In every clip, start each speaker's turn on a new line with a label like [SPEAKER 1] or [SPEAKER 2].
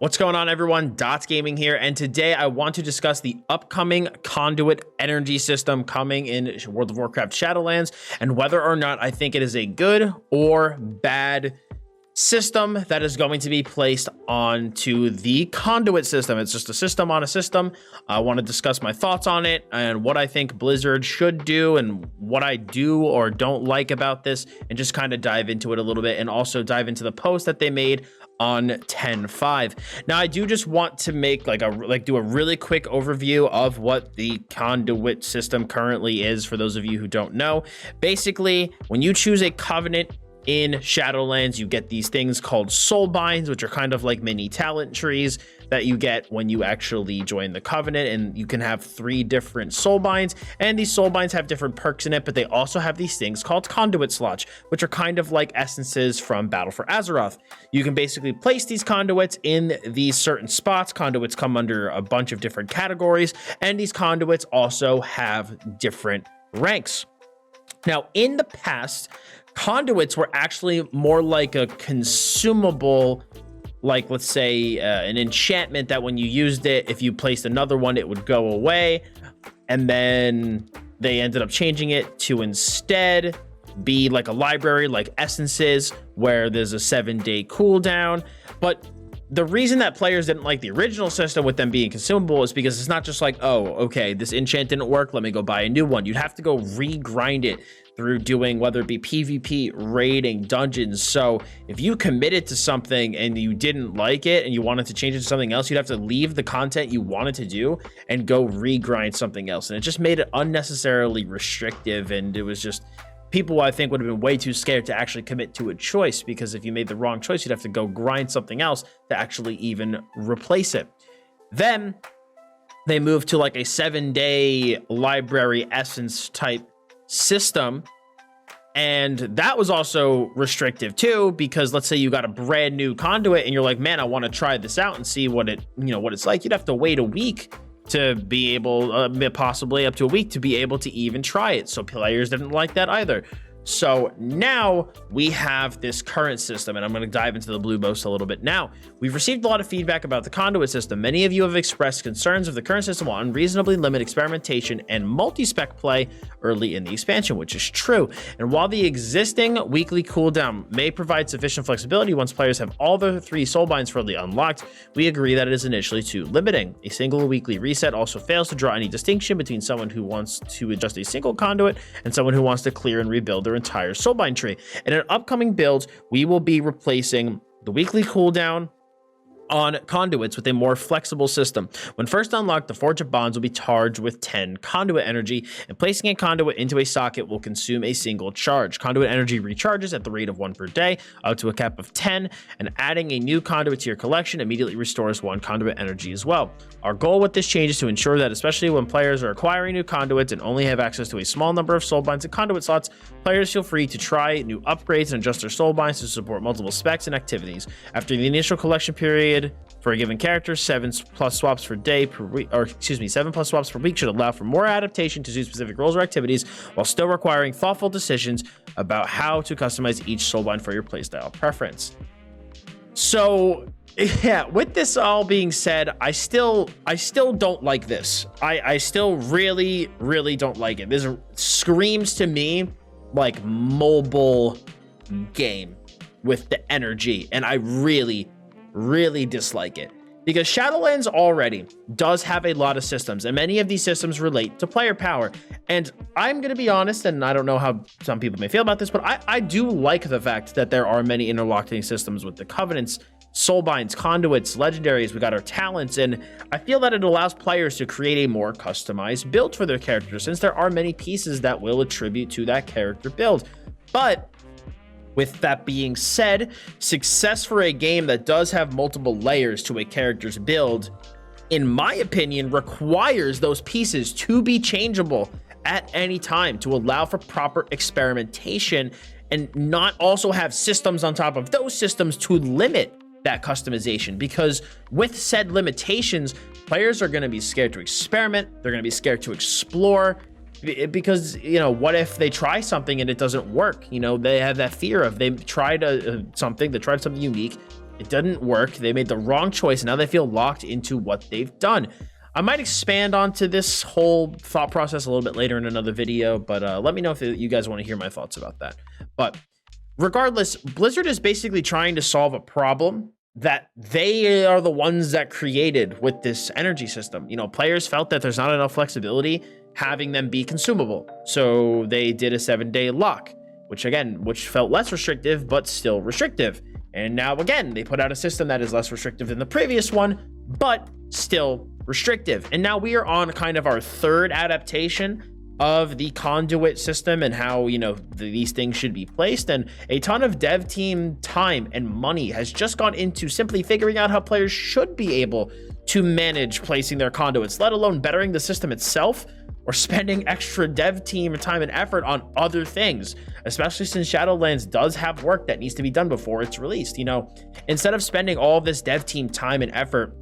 [SPEAKER 1] What's going on, everyone? Dottz Gaming here, and today I want to discuss the upcoming Conduit energy system coming in World of Warcraft Shadowlands, and whether or not I think it is a good or bad system that is going to be placed onto the Conduit system. It's just a system on a system. I want to discuss my thoughts on it and what I think Blizzard should do and what I do or don't like about this, and just kind of dive into it a little bit, and also dive into the post that they made on 10.5. Now, I do just want to make do a really quick overview of what the Conduit system currently is for those of you who don't know. Basically, when you choose a covenant in Shadowlands, you get these things called soul binds, which are kind of like mini talent trees that you get when you actually join the covenant, and you can have 3 different soul binds, and these soul binds have different perks in it, but they also have these things called conduit slots, which are kind of like essences from Battle for Azeroth. You can basically place these conduits in these certain spots. Conduits come under a bunch of different categories, and these conduits also have different ranks. Now, in the past, conduits were actually more like a consumable, like, let's say an enchantment that when you used it, if you placed another one, it would go away. And then they ended up changing it to instead be like a library, like essences, where there's a 7-day cooldown. But the reason that players didn't like the original system with them being consumable is because it's not just like, oh, okay, this enchant didn't work, let me go buy a new one. You'd have to go re-grind it through doing, whether it be PvP, raiding, dungeons. So if you committed to something and you didn't like it and you wanted to change it to something else, you'd have to leave the content you wanted to do and go re-grind something else. And it just made it unnecessarily restrictive, and it was just, people, I think, would have been way too scared to actually commit to a choice, because if you made the wrong choice, you'd have to go grind something else to actually even replace it. Then they moved to like a 7-day library essence type system, and that was also restrictive too, because let's say you got a brand new conduit and you're like, man, I want to try this out and see what it, what it's like. You'd have to wait a week to be able, possibly up to a week, to be able to even try it. So players didn't like that either. So now we have this current system, and I'm going to dive into the blue post a little bit. Now, we've received a lot of feedback about the conduit system. Many of you have expressed concerns of the current system will unreasonably limit experimentation and multi-spec play early in the expansion, which is true. And while the existing weekly cooldown may provide sufficient flexibility once players have all their 3 soul binds fully unlocked, we agree that it is initially too limiting. A single weekly reset also fails to draw any distinction between someone who wants to adjust a single conduit and someone who wants to clear and rebuild their entire soulbind tree. In an upcoming build, we will be replacing the weekly cooldown on conduits with a more flexible system. When first unlocked, the Forge of Bonds will be charged with 10 conduit energy, and placing a conduit into a socket will consume a single charge. Conduit energy recharges at the rate of 1 per day, up to a cap of 10, and adding a new conduit to your collection immediately restores 1 conduit energy as well. Our goal with this change is to ensure that, especially when players are acquiring new conduits and only have access to a small number of soul binds and conduit slots, players feel free to try new upgrades and adjust their soul binds to support multiple specs and activities. After the initial collection period for a given character, 7 plus swaps per day per week, 7 plus swaps per week should allow for more adaptation to suit specific roles or activities, while still requiring thoughtful decisions about how to customize each soulbind for your playstyle preference. So yeah, with this all being said, I still don't like this. I still really don't like it. This screams to me like mobile game with the energy, and I really dislike it, because Shadowlands already does have a lot of systems, and many of these systems relate to player power. And I'm going to be honest, and I don't know how some people may feel about this, but I do like the fact that there are many interlocking systems with the covenants, soulbinds, conduits, legendaries. We got our talents, and I feel that it allows players to create a more customized build for their character, since there are many pieces that will attribute to that character build. But with that being said, success for a game that does have multiple layers to a character's build, in my opinion, requires those pieces to be changeable at any time to allow for proper experimentation, and not also have systems on top of those systems to limit that customization. Because with said limitations, players are going to be scared to experiment, they're going to be scared to explore, because, you know, what if they try something and it doesn't work? You know, they have that fear of, they tried something unique It didn't work. They made the wrong choice. Now they feel locked into what they've done. I might expand onto this whole thought process a little bit later in another video, but let me know if you guys want to hear my thoughts about that. But regardless, Blizzard is basically trying to solve a problem that they are the ones that created with this energy system. You know, players felt that there's not enough flexibility having them be consumable. So they did a 7-day lock, which felt less restrictive, but still restrictive. And now again, they put out a system that is less restrictive than the previous one, but still restrictive. And now we are on kind of our third adaptation of the conduit system and how, you know, these things should be placed. And a ton of dev team time and money has just gone into simply figuring out how players should be able to manage placing their conduits, let alone bettering the system itself or spending extra dev team time and effort on other things, especially since Shadowlands does have work that needs to be done before it's released. You know, instead of spending all of this dev team time and effort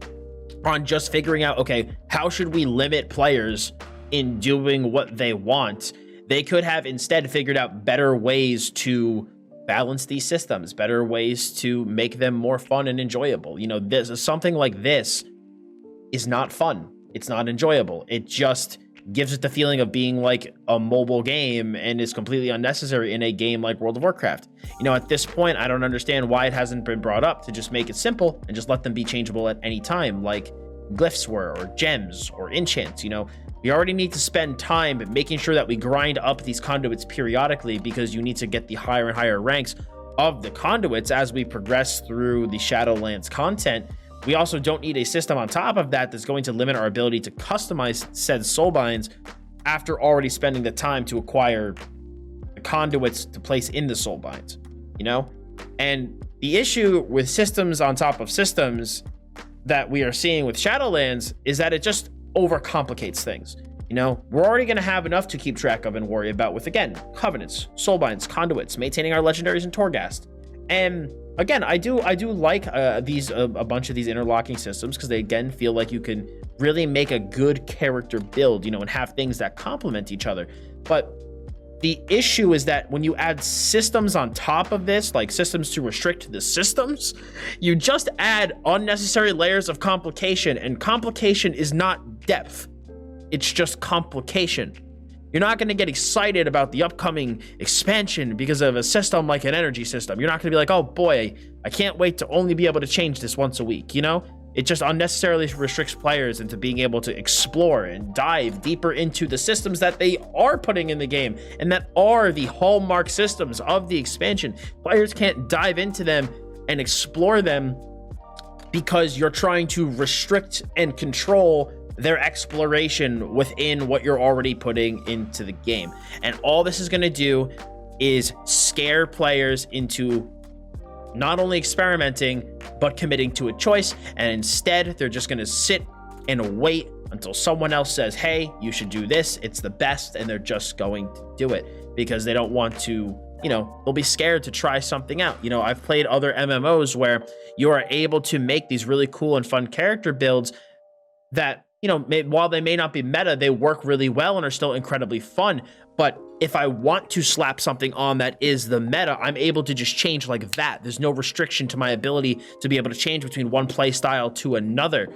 [SPEAKER 1] on just figuring out, okay, how should we limit players in doing what they want, they could have instead figured out better ways to balance these systems, better ways to make them more fun and enjoyable. You know, something like this is not fun. It's not enjoyable. It just gives it the feeling of being like a mobile game and is completely unnecessary in a game like World of Warcraft. You know, at this point, I don't understand why it hasn't been brought up to just make it simple and just let them be changeable at any time, like glyphs were, or gems, or enchants. You know, we already need to spend time making sure that we grind up these conduits periodically, because you need to get the higher and higher ranks of the conduits as we progress through the Shadowlands content. We also don't need a system on top of that that's going to limit our ability to customize said soulbinds after already spending the time to acquire the conduits to place in the soulbinds, you know? And the issue with systems on top of systems that we are seeing with Shadowlands is that it just overcomplicates things. You know, we're already going to have enough to keep track of and worry about with, again, covenants, soulbinds, conduits, maintaining our legendaries and Torghast. And again, I do like a bunch of these interlocking systems, because they again feel like you can really make a good character build, you know, and have things that complement each other. But the issue is that when you add systems on top of this, like systems to restrict the systems, you just add unnecessary layers of complication, and complication is not depth. It's just complication. You're not going to get excited about the upcoming expansion because of a system like an energy system. You're not going to be like, oh boy, I can't wait to only be able to change this once a week, you know? It just unnecessarily restricts players into being able to explore and dive deeper into the systems that they are putting in the game and that are the hallmark systems of the expansion. Players can't dive into them and explore them because you're trying to restrict and control their exploration within what you're already putting into the game. And all this is going to do is scare players into not only experimenting, but committing to a choice. And instead, they're just going to sit and wait until someone else says, hey, you should do this. It's the best. And they're just going to do it because they don't want to, you know, they'll be scared to try something out. You know, I've played other MMOs where you are able to make these really cool and fun character builds that, you know, while they may not be meta, they work really well and are still incredibly fun. But if I want to slap something on that is the meta, I'm able to just change like that. There's no restriction to my ability to be able to change between one play style to another.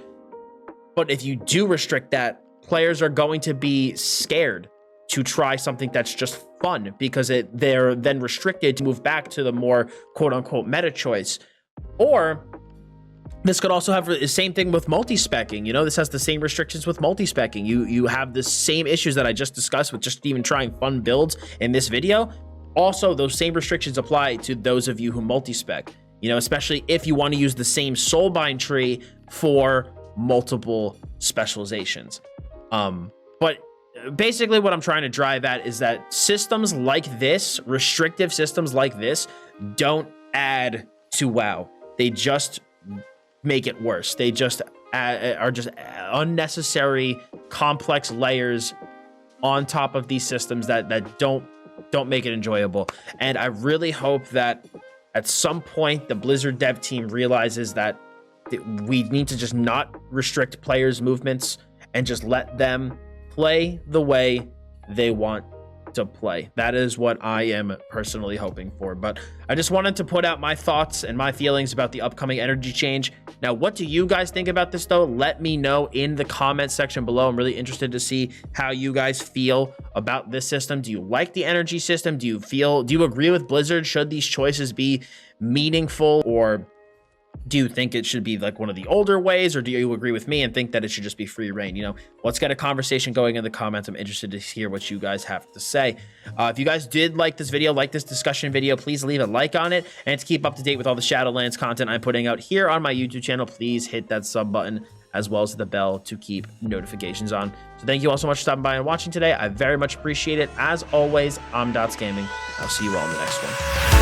[SPEAKER 1] But if you do restrict that, players are going to be scared to try something that's just fun because they're then restricted to move back to the more quote unquote meta choice. Or this could also have the same thing with multi-speccing. You know, this has the same restrictions with multi-speccing. You have the same issues that I just discussed with just even trying fun builds in this video. Also, those same restrictions apply to those of you who multi-spec, you know, especially if you want to use the same soulbind tree for multiple specializations. But basically what I'm trying to drive at is that systems like this, restrictive systems like this, don't add to WoW. They just make it worse. They just are just unnecessary complex layers on top of these systems that don't make it enjoyable. And I really hope that at some point the Blizzard dev team realizes that we need to just not restrict players' movements and just let them play the way they want to play. That is what I am personally hoping for. But I just wanted to put out my thoughts and my feelings about the upcoming energy change. Now, what do you guys think about this though? Let me know in the comment section below. I'm really interested to see how you guys feel about this system. Do you like the energy system? Do you agree with Blizzard? Should these choices be meaningful, or do you think it should be like one of the older ways, or do you agree with me and think that it should just be free reign? You know, let's get a conversation going in the comments. I'm interested to hear what you guys have to say. If you guys did like this video, like this discussion video, please leave a like on it. And to keep up to date with all the Shadowlands content I'm putting out here on my YouTube channel, please hit that sub button as well as the bell to keep notifications on. So thank you all so much for stopping by and watching today. I very much appreciate it. As always, I'm Dottz Gaming. I'll see you all in the next one.